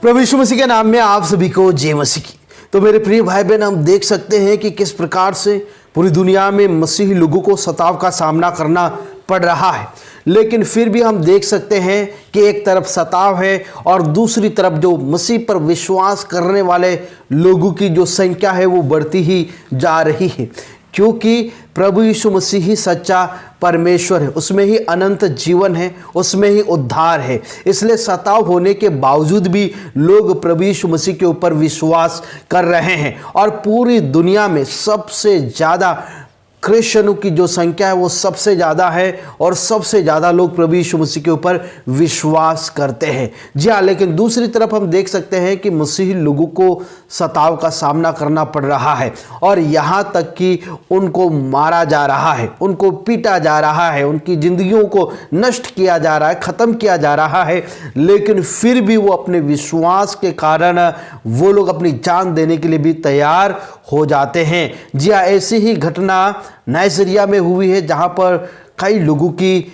प्रभु यीशु मसीह के नाम में आप सभी को जय मसीह की। तो मेरे प्रिय भाई बहन, हम देख सकते हैं कि किस प्रकार से पूरी दुनिया में मसीही लोगों को सताव का सामना करना पड़ रहा है। लेकिन फिर भी हम देख सकते हैं कि एक तरफ सताव है और दूसरी तरफ जो मसीह पर विश्वास करने वाले लोगों की जो संख्या है वो बढ़ती ही जा रही है, क्योंकि प्रभु यीशु मसीह ही सच्चा परमेश्वर है, उसमें ही अनंत जीवन है, उसमें ही उद्धार है। इसलिए सताव होने के बावजूद भी लोग प्रभु यीशु मसीह के ऊपर विश्वास कर रहे हैं और पूरी दुनिया में सबसे ज़्यादा क्रिश्चियनों की जो संख्या है वो सबसे ज़्यादा है और सबसे ज़्यादा लोग प्रभु यीशु मसीह के ऊपर विश्वास करते हैं। जी हाँ, लेकिन दूसरी तरफ हम देख सकते हैं कि मसीही लोगों को सताव का सामना करना पड़ रहा है और यहाँ तक कि उनको मारा जा रहा है, उनको पीटा जा रहा है, उनकी ज़िंदगियों को नष्ट किया जा रहा है, ख़त्म किया जा रहा है। लेकिन फिर भी वो अपने विश्वास के कारण वो लोग अपनी जान देने के लिए भी तैयार हो जाते हैं। जी हाँ, ऐसी ही घटना नाइजीरिया में हुई है, जहाँ पर कई लोगों की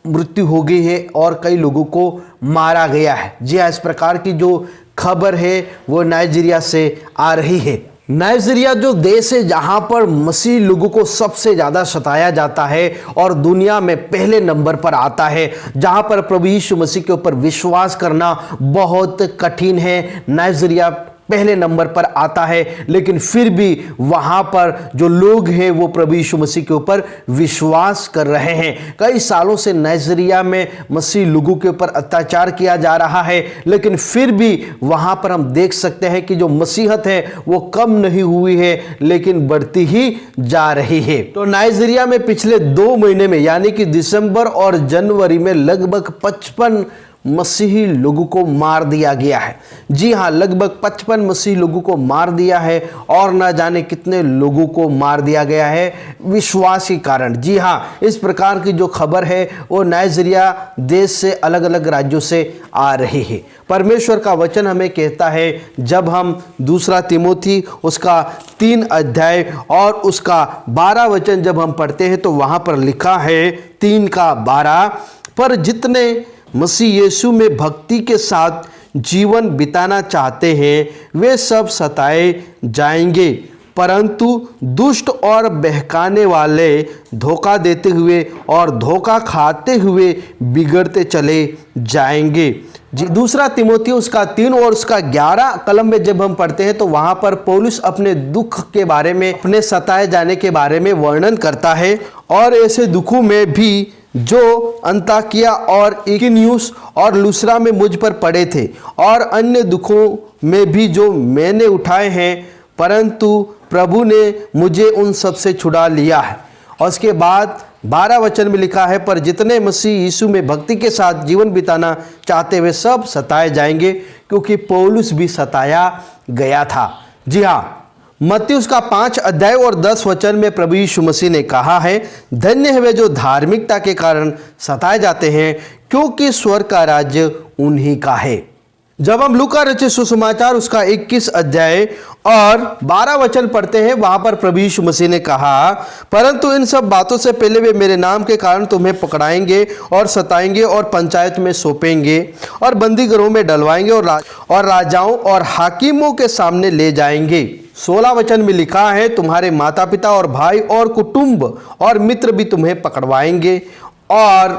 मृत्यु हो गई है और कई लोगों को मारा गया है। जी हाँ, इस प्रकार की जो खबर है वो नाइजीरिया से आ रही है। नाइजीरिया जो देश है जहाँ पर मसीही लोगों को सबसे ज़्यादा सताया जाता है और दुनिया में पहले नंबर पर आता है, जहाँ पर प्रभु यीशु मसीह के ऊपर विश्वास करना बहुत कठिन है। नाइजीरिया पहले नंबर पर आता है, लेकिन फिर भी वहाँ पर जो लोग हैं वो प्रभु यीशु मसीह के ऊपर विश्वास कर रहे हैं। कई सालों से नाइजीरिया में मसीह लोगों के ऊपर अत्याचार किया जा रहा है, लेकिन फिर भी वहाँ पर हम देख सकते हैं कि जो मसीहत है वो कम नहीं हुई है, लेकिन बढ़ती ही जा रही है। तो नाइजीरिया में पिछले 2 महीने में यानी कि दिसंबर और जनवरी में लगभग 55 मसीही लोगों को मार दिया गया है। जी हाँ, लगभग 55 मसीही लोगों को मार दिया है और न जाने कितने लोगों को मार दिया गया है विश्वास के कारण। जी हाँ, इस प्रकार की जो खबर है वो नाइजीरिया देश से अलग अलग राज्यों से आ रही है। परमेश्वर का वचन हमें कहता है, जब हम दूसरा तिमोथी उसका 3 अध्याय और उसका 12 वचन जब हम पढ़ते हैं तो वहाँ पर लिखा है 3 का 12, पर जितने मसीह यीशु में भक्ति के साथ जीवन बिताना चाहते हैं वे सब सताए जाएंगे, परंतु दुष्ट और बहकाने वाले धोखा देते हुए और धोखा खाते हुए बिगड़ते चले जाएंगे। जी, दूसरा तिमोथी उसका 3 और उसका 11 कलम में जब हम पढ़ते हैं तो वहाँ पर पौलुस अपने दुख के बारे में, अपने सताए जाने के बारे में वर्णन करता है और ऐसे दुखों में भी जो अंताकिया और इकुनियुस और लुस्त्रा में मुझ पर पड़े थे और अन्य दुखों में भी जो मैंने उठाए हैं, परंतु प्रभु ने मुझे उन सब से छुड़ा लिया है। और उसके बाद 12 वचन में लिखा है, पर जितने मसीह यीशु में भक्ति के साथ जीवन बिताना चाहते हुए सब सताए जाएंगे, क्योंकि पौलुस भी सताया गया था। जी हाँ, मत्ती उसका 5 अध्याय और 10 वचन में प्रभु यीशु मसीह ने कहा है, धन्य है वे जो धार्मिकता के कारण सताए जाते हैं, क्योंकि स्वर्ग का राज्य उन्हीं का है। जब हम लूका रचित सुसमाचार उसका 21 अध्याय और 12 वचन पढ़ते हैं, वहां पर प्रभु यीशु मसीह ने कहा, परंतु इन सब बातों से पहले वे मेरे नाम के कारण तुम्हें पकड़ाएंगे और सताएंगे और पंचायत में सौंपेंगे और बंदी गृहों में डलवाएंगे और राजाओं और हाकिमों के सामने ले जाएंगे। 16 वचन में लिखा है, तुम्हारे माता पिता और भाई और कुटुंब और मित्र भी तुम्हें पकड़वाएंगे और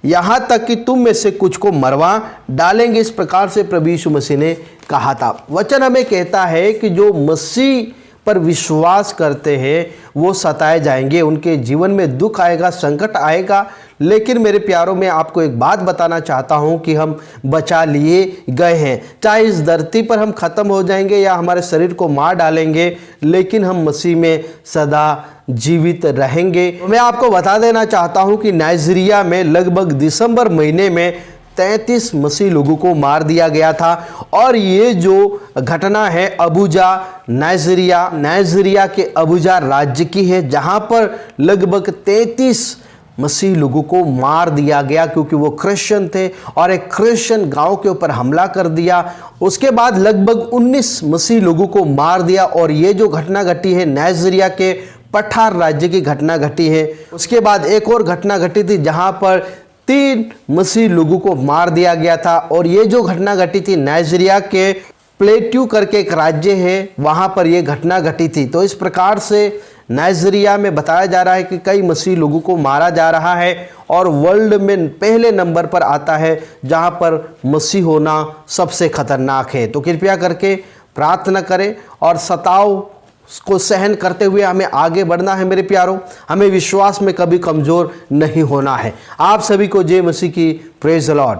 यहाँ तक कि तुम में से कुछ को मरवा डालेंगे। इस प्रकार से प्रभु यीशु मसीह ने कहा था। वचन हमें कहता है कि जो मसीह पर विश्वास करते हैं वो सताए जाएंगे, उनके जीवन में दुख आएगा, संकट आएगा। लेकिन मेरे प्यारों में आपको एक बात बताना चाहता हूं कि हम बचा लिए गए हैं। चाहे इस धरती पर हम ख़त्म हो जाएंगे या हमारे शरीर को मार डालेंगे, लेकिन हम मसीह में सदा जीवित रहेंगे। मैं आपको बता देना चाहता हूं कि नाइजीरिया में लगभग दिसंबर महीने में 33 मसीह लोगों को मार दिया गया था और ये जो घटना है अबूजा नाइजीरिया के अबूजा राज्य की है, जहां पर लगभग 33 मसीह लोगों को मार दिया गया, क्योंकि वो क्रिश्चियन थे और एक क्रिश्चियन गांव के ऊपर हमला कर दिया। उसके बाद लगभग 19 मसीह लोगों को मार दिया और ये जो घटना घटी है नाइजीरिया के पठार राज्य की घटना घटी है। उसके बाद एक और घटना घटी थी जहां पर 3 मसीही लोगों को मार दिया गया था। और ये जो घटना घटी थी नाइजीरिया के प्लेट्यू करके एक राज्य है, वहाँ पर यह घटना घटी थी। तो इस प्रकार से नाइजीरिया में बताया जा रहा है कि कई मसीही लोगों को मारा जा रहा है और वर्ल्ड में पहले नंबर पर आता है जहाँ पर मसीह होना सबसे खतरनाक है। तो कृपया करके प्रार्थना करें और सताव को सहन करते हुए हमें आगे बढ़ना है मेरे प्यारों। हमें विश्वास में कभी कमज़ोर नहीं होना है। आप सभी को जय मसीह की। Praise the Lord.